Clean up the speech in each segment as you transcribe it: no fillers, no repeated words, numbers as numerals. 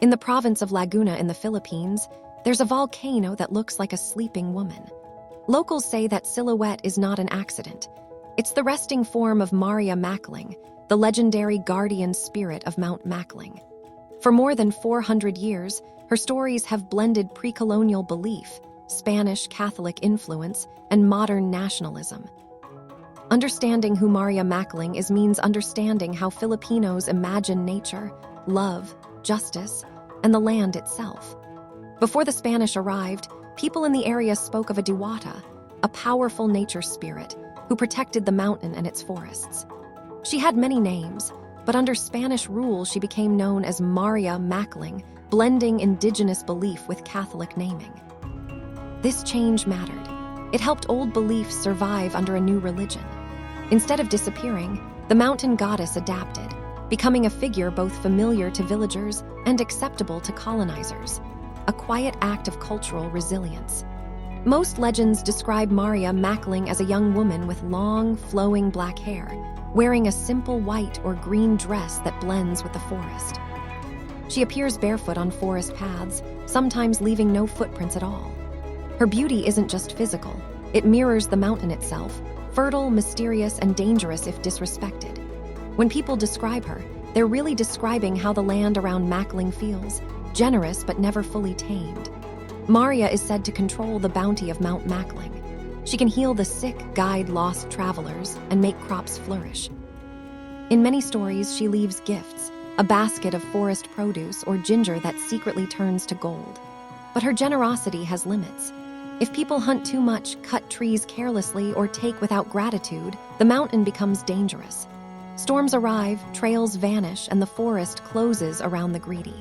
In the province of Laguna in the Philippines, there's a volcano that looks like a sleeping woman. Locals say that silhouette is not an accident. It's the resting form of Maria Makiling, the legendary guardian spirit of Mount Makiling. For more than 400 years, her stories have blended precolonial belief, Spanish Catholic influence, and modern nationalism. Understanding who Maria Makiling is means understanding how Filipinos imagine nature, love, justice, and the land itself. Before the Spanish arrived, people in the area spoke of a Diwata, a powerful nature spirit who protected the mountain and its forests. She had many names, but under Spanish rule she became known as Maria Makiling, blending indigenous belief with Catholic naming. This change mattered. It helped old beliefs survive under a new religion. Instead of disappearing, the mountain goddess adapted, becoming a figure both familiar to villagers and acceptable to colonizers, a quiet act of cultural resilience. Most legends describe Maria Makiling as a young woman with long, flowing black hair, wearing a simple white or green dress that blends with the forest. She appears barefoot on forest paths, sometimes leaving no footprints at all. Her beauty isn't just physical, it mirrors the mountain itself, fertile, mysterious, and dangerous if disrespected. When people describe her, they're really describing how the land around Makiling feels, generous but never fully tamed. Maria is said to control the bounty of Mount Makiling. She can heal the sick, guide lost travelers, and make crops flourish. In many stories, she leaves gifts, a basket of forest produce or ginger that secretly turns to gold. But her generosity has limits. If people hunt too much, cut trees carelessly, or take without gratitude, the mountain becomes dangerous. Storms arrive, trails vanish, and the forest closes around the greedy.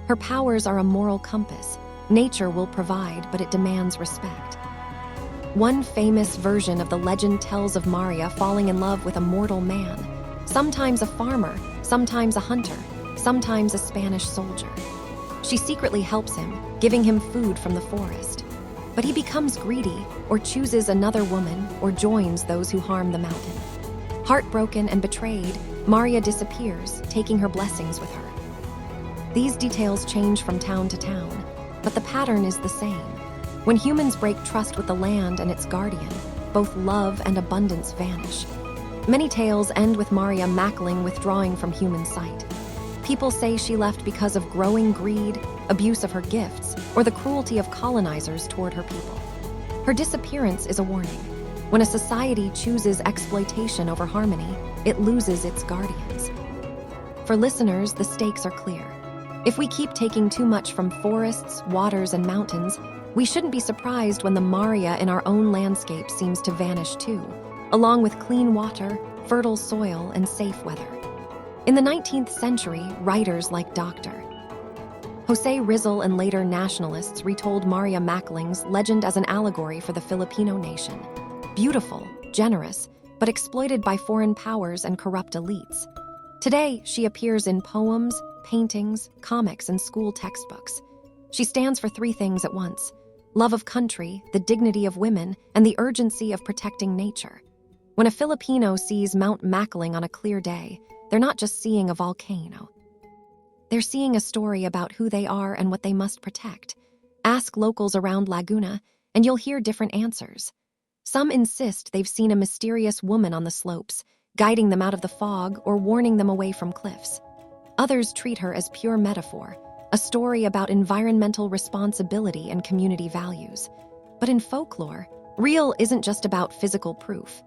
Her powers are a moral compass. Nature will provide, but it demands respect. One famous version of the legend tells of Maria falling in love with a mortal man, sometimes a farmer, sometimes a hunter, sometimes a Spanish soldier. She secretly helps him, giving him food from the forest. But he becomes greedy, or chooses another woman, or joins those who harm the mountain. Heartbroken and betrayed, Maria disappears, taking her blessings with her. These details change from town to town, but the pattern is the same. When humans break trust with the land and its guardian, both love and abundance vanish. Many tales end with Maria Makiling withdrawing from human sight. People say she left because of growing greed, abuse of her gifts, or the cruelty of colonizers toward her people. Her disappearance is a warning. When a society chooses exploitation over harmony, it loses its guardians. For listeners, the stakes are clear. If we keep taking too much from forests, waters, and mountains, we shouldn't be surprised when the Maria in our own landscape seems to vanish too, along with clean water, fertile soil, and safe weather. In the 19th century, writers like Dr. Jose Rizal and later nationalists retold Maria Makiling's legend as an allegory for the Filipino nation. Beautiful, generous, but exploited by foreign powers and corrupt elites. Today, she appears in poems, paintings, comics, and school textbooks. She stands for three things at once: love of country, the dignity of women, and the urgency of protecting nature. When a Filipino sees Mount Makiling on a clear day, they're not just seeing a volcano. They're seeing a story about who they are and what they must protect. Ask locals around Laguna, and you'll hear different answers. Some insist they've seen a mysterious woman on the slopes, guiding them out of the fog or warning them away from cliffs. Others treat her as pure metaphor, a story about environmental responsibility and community values. But in folklore, real isn't just about physical proof.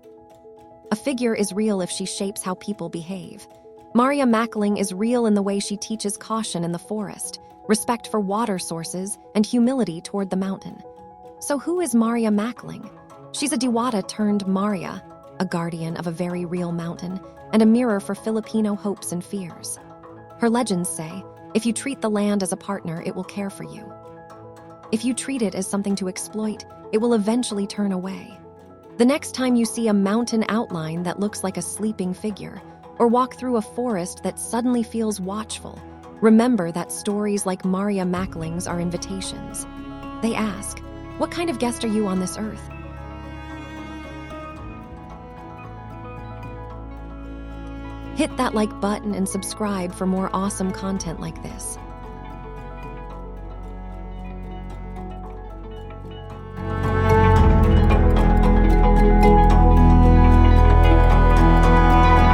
A figure is real if she shapes how people behave. Maria Makiling is real in the way she teaches caution in the forest, respect for water sources, and humility toward the mountain. So who is Maria Makiling? She's a Diwata turned Maria, a guardian of a very real mountain, and a mirror for Filipino hopes and fears. Her legends say, if you treat the land as a partner, it will care for you. If you treat it as something to exploit, it will eventually turn away. The next time you see a mountain outline that looks like a sleeping figure, or walk through a forest that suddenly feels watchful, remember that stories like Maria Makiling's are invitations. They ask, what kind of guest are you on this earth? Hit that like button and subscribe for more awesome content like this.